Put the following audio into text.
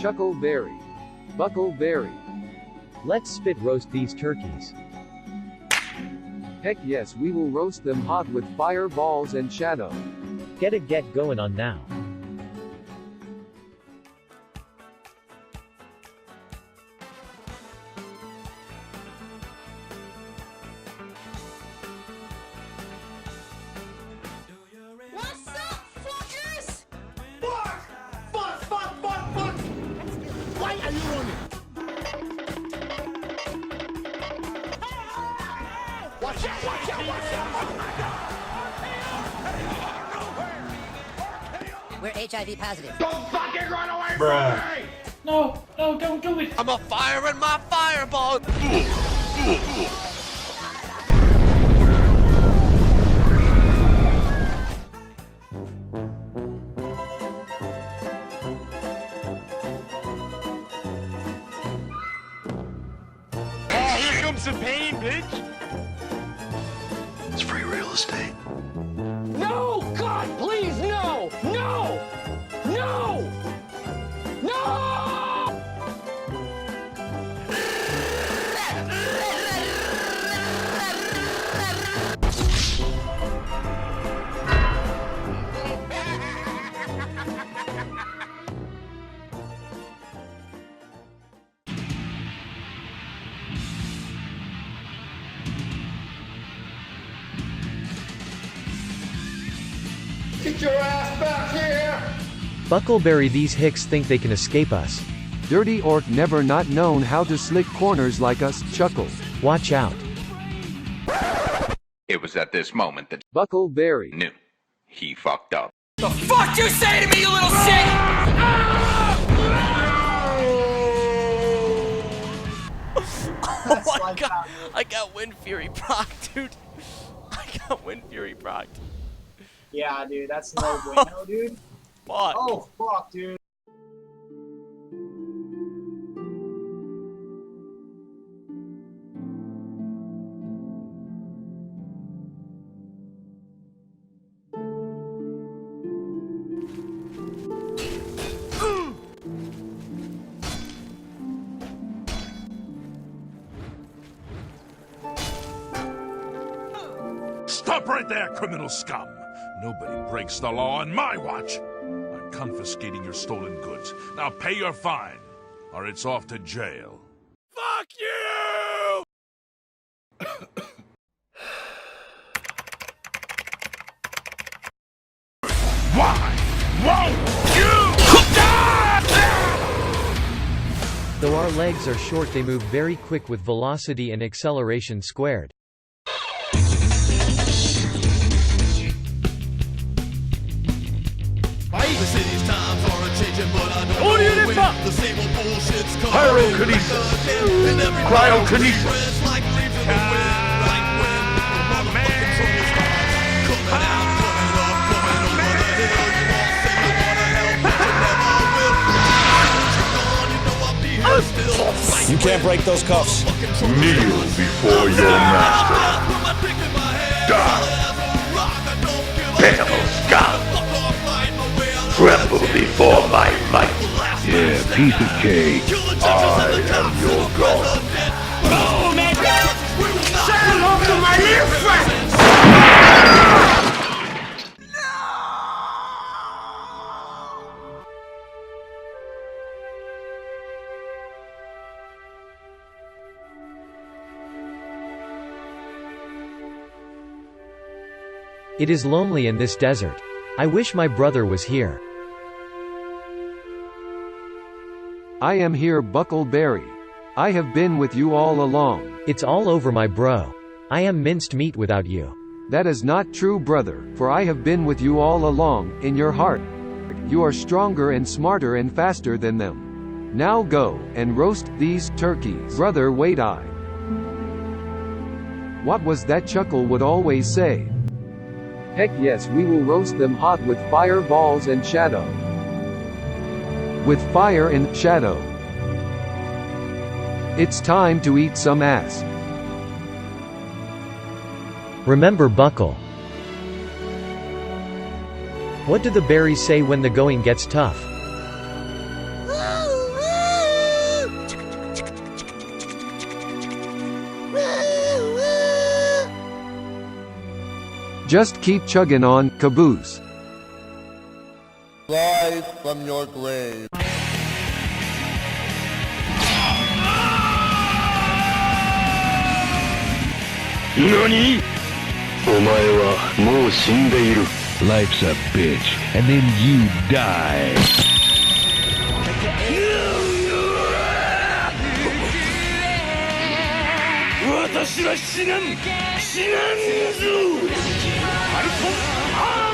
Chuckleberry. Buckleberry. Let's spit roast these turkeys. Heck yes, we will roast them hot with fireballs and shadow. Get going on now. What's up, fuckers? Fuck! Why are you running? Watch out! Oh my God! We're HIV positive. Don't fucking run away from me! No, don't do it. I'm a fire in my fireball. Oh, here comes the pain, bitch. It's free real estate. No! God, please, no! No! No! No! Get your ass back here! Buckleberry, these hicks think they can escape us. Dirty orc never not known how to slick corners like us. Chuckle. Watch out. It was at this moment that Buckleberry. knew he fucked up. The fuck you say to me, you little shit? Oh my God! I got Wind Fury proc, dude. I got Wind Fury proc. Yeah, dude, that's no bueno, dude. Fuck. Oh, fuck, dude. Stop right there, criminal scum! Nobody breaks the law on my watch! I'm confiscating your stolen goods. Now pay your fine, or it's off to jail. Fuck you! Why won't you die? Though our legs are short, they move very quick with velocity and acceleration squared. The city's times are a-changing, but I don't know when the same old bullshit's coming. Pyrokinesis. Cryokinesis. Like leaves in the wind, right when the motherfucking sun is hot. Coming out, coming up, coming over the hill. You all say you wanna help, but you never will. Once you're gone, you know I'll be here still. Right You can't break those cuffs. Kneel before your master. put my dick in my hand. Die. Solid as a rock, I don't give a Pale scum. fuck off, fight my way out of Tremble before my might. Yeah, piece of cake. I am your god. Oh, man! Say hello to my little friend! It is lonely in this desert. I wish my brother was here. I am here, Buckleberry. I have been with you all along. It's all over, my bro. I am minced meat without you. That is not true, brother, for I have been with you all along, in your heart. You are stronger and smarter and faster than them. Now go, and roast these turkeys. Brother, wait, What was that Chuckle would always say? Heck yes, we will roast them hot with fireballs and shadow. With fire and shadow. It's time to eat some ass. Remember, Buckle. What do the berries say when the going gets tough? Just keep chugging on, caboose. Rise from your grave. NANI?! お前はもう死んでいる。 Life's a bitch, and then you die. 私は死なんぞ。ハルトンアー